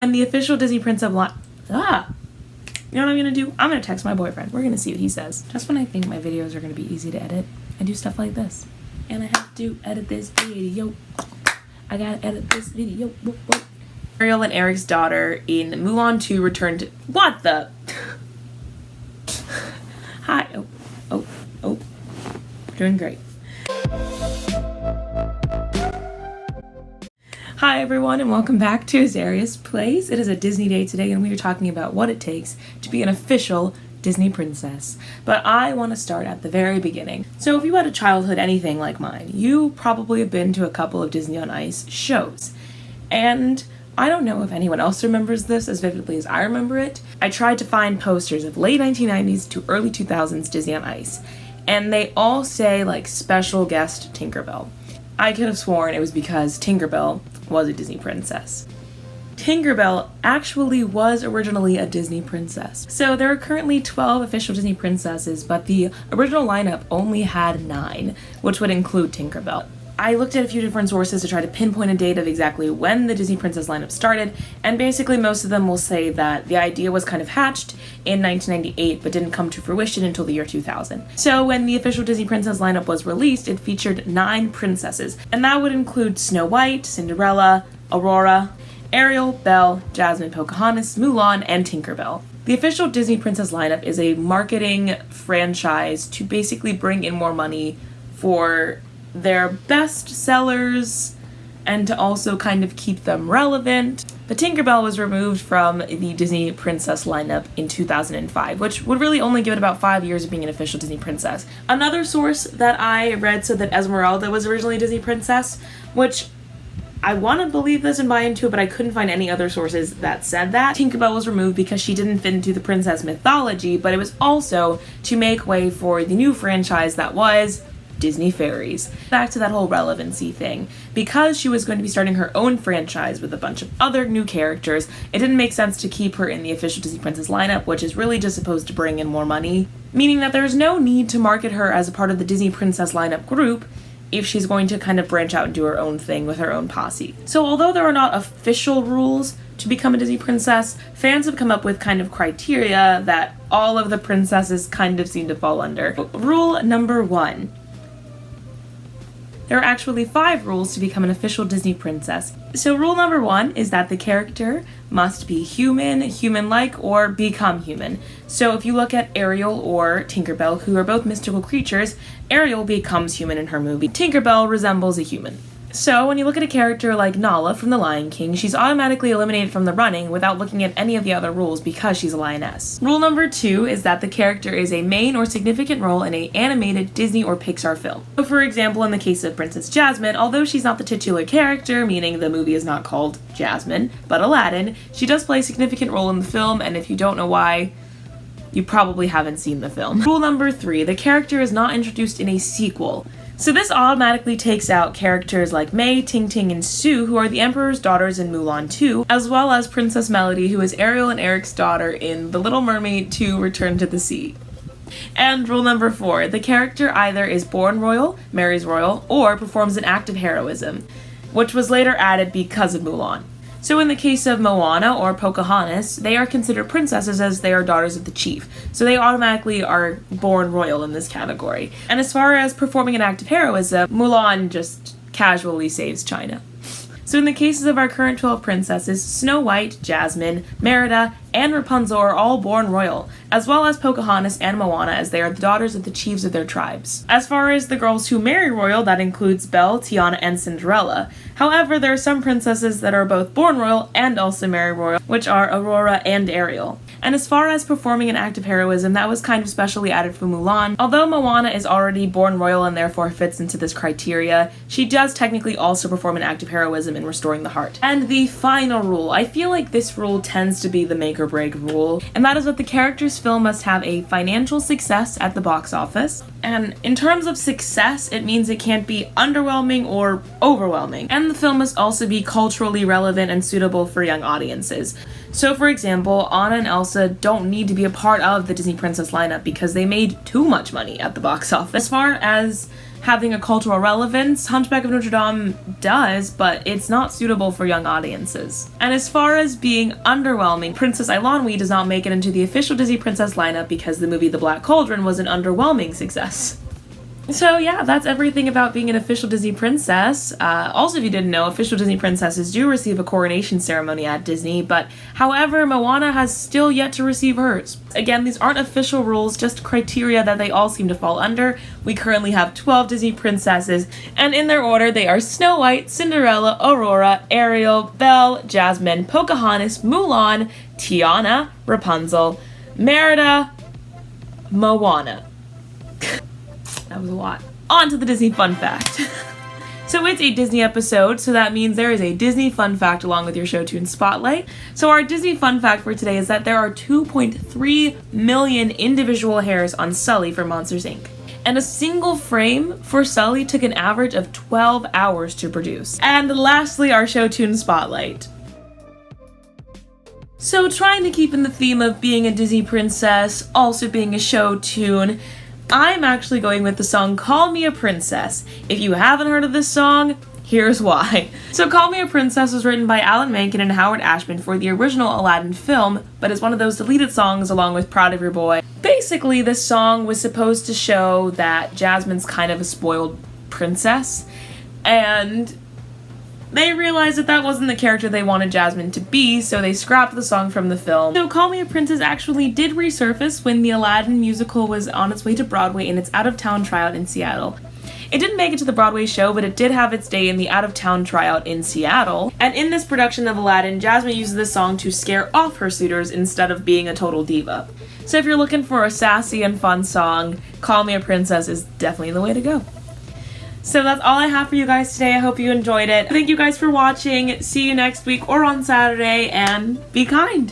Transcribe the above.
And the official Disney Princess line. You know what I'm gonna do? I'm gonna text my boyfriend. We're gonna see what he says. Just when I think my videos are gonna be easy to edit, I do stuff like this. And I have to edit this video. I gotta edit this video. Ariel and Eric's daughter in Mulan 2 returned to. What the? Hi. Oh. Doing great. Hi everyone and welcome back to Azaria's Plays. It is a Disney day today and we are talking about what it takes to be an official Disney princess. But I want to start at the very beginning. So if you had a childhood anything like mine, you probably have been to a couple of Disney on Ice shows. And I don't know if anyone else remembers this as vividly as I remember it. I tried to find posters of late 1990s to early 2000s Disney on Ice. And they all say like special guest Tinkerbell. I could have sworn it was because Tinkerbell was a Disney princess. Tinkerbell actually was originally a Disney princess. So there are currently 12 official Disney princesses, but the original lineup only had 9, which would include Tinkerbell. I looked at a few different sources to try to pinpoint a date of exactly when the Disney princess lineup started, and basically most of them will say that the idea was kind of hatched in 1998 but didn't come to fruition until the year 2000. So when the official Disney princess lineup was released, it featured 9 princesses, and that would include Snow White, Cinderella, Aurora, Ariel, Belle, Jasmine, Pocahontas, Mulan, and Tinkerbell. The official Disney princess lineup is a marketing franchise to basically bring in more money for their best sellers and to also kind of keep them relevant. But Tinkerbell was removed from the Disney princess lineup in 2005, which would really only give it about 5 years of being an official Disney princess. Another source that I read said that Esmeralda was originally a Disney princess, which I want to believe this and buy into, but I couldn't find any other sources that said that. Tinkerbell was removed because she didn't fit into the princess mythology, but it was also to make way for the new franchise that was Disney Fairies. Back to that whole relevancy thing. Because she was going to be starting her own franchise with a bunch of other new characters, it didn't make sense to keep her in the official Disney Princess lineup, which is really just supposed to bring in more money, meaning that there's no need to market her as a part of the Disney Princess lineup group if she's going to kind of branch out and do her own thing with her own posse. So although there are not official rules to become a Disney princess, fans have come up with kind of criteria that all of the princesses kind of seem to fall under. Rule number 1. There are actually 5 rules to become an official Disney princess. So rule number 1 is that the character must be human, human-like, or become human. So if you look at Ariel or Tinkerbell, who are both mystical creatures, Ariel becomes human in her movie. Tinkerbell resembles a human. So when you look at a character like Nala from The Lion King, she's automatically eliminated from the running without looking at any of the other rules because she's a lioness. Rule number 2 is that the character is a main or significant role in an animated Disney or Pixar film. So for example, in the case of Princess Jasmine, although she's not the titular character, meaning the movie is not called Jasmine, but Aladdin, she does play a significant role in the film, and if you don't know why, you probably haven't seen the film. Rule number 3, the character is not introduced in a sequel. So this automatically takes out characters like May, Ting Ting, and Sue, who are the Emperor's daughters in Mulan 2, as well as Princess Melody, who is Ariel and Eric's daughter in The Little Mermaid 2: Return to the Sea. And rule number 4, the character either is born royal, marries royal, or performs an act of heroism, which was later added because of Mulan. So in the case of Moana or Pocahontas, they are considered princesses as they are daughters of the chief. So they automatically are born royal in this category. And as far as performing an act of heroism, Mulan just casually saves China. So in the cases of our current 12 princesses, Snow White, Jasmine, Merida, and Rapunzel are all born royal, as well as Pocahontas and Moana, as they are the daughters of the chiefs of their tribes. As far as the girls who marry royal, that includes Belle, Tiana, and Cinderella. However, there are some princesses that are both born royal and also marry royal, which are Aurora and Ariel. And as far as performing an act of heroism, that was kind of specially added for Mulan. Although Moana is already born royal and therefore fits into this criteria, she does technically also perform an act of heroism in restoring the heart. And the final rule, I feel like this rule tends to be the make or break rule, and that is that the character's film must have a financial success at the box office. And in terms of success, it means it can't be underwhelming or overwhelming. And the film must also be culturally relevant and suitable for young audiences. So for example, Anna and Elsa don't need to be a part of the Disney Princess lineup because they made too much money at the box office. As far as having a cultural relevance. Hunchback of Notre Dame does, but it's not suitable for young audiences. And as far as being underwhelming, Princess Eilonwy does not make it into the official Disney Princess lineup because the movie The Black Cauldron was an underwhelming success. So yeah, that's everything about being an official Disney princess. Also, if you didn't know, official Disney princesses do receive a coronation ceremony at Disney, but however, Moana has still yet to receive hers. Again, these aren't official rules, just criteria that they all seem to fall under. We currently have 12 Disney princesses, and in their order, they are Snow White, Cinderella, Aurora, Ariel, Belle, Jasmine, Pocahontas, Mulan, Tiana, Rapunzel, Merida, Moana. That was a lot. On to the Disney fun fact. So it's a Disney episode, so that means there is a Disney fun fact along with your show tune spotlight. So our Disney fun fact for today is that there are 2.3 million individual hairs on Sully for Monsters, Inc. And a single frame for Sully took an average of 12 hours to produce. And lastly, our show tune spotlight. So trying to keep in the theme of being a Disney princess, also being a show tune, I'm actually going with the song Call Me a Princess. If you haven't heard of this song, here's why. So Call Me a Princess was written by Alan Menken and Howard Ashman for the original Aladdin film, but is one of those deleted songs along with Proud of Your Boy. Basically, this song was supposed to show that Jasmine's kind of a spoiled princess, and they realized that that wasn't the character they wanted Jasmine to be, so they scrapped the song from the film. So Call Me a Princess actually did resurface when the Aladdin musical was on its way to Broadway in its out-of-town tryout in Seattle. It didn't make it to the Broadway show, but it did have its day in the out-of-town tryout in Seattle. And in this production of Aladdin, Jasmine uses this song to scare off her suitors instead of being a total diva. So if you're looking for a sassy and fun song, Call Me a Princess is definitely the way to go. So that's all I have for you guys today. I hope you enjoyed it. Thank you guys for watching. See you next week or on Saturday, and be kind.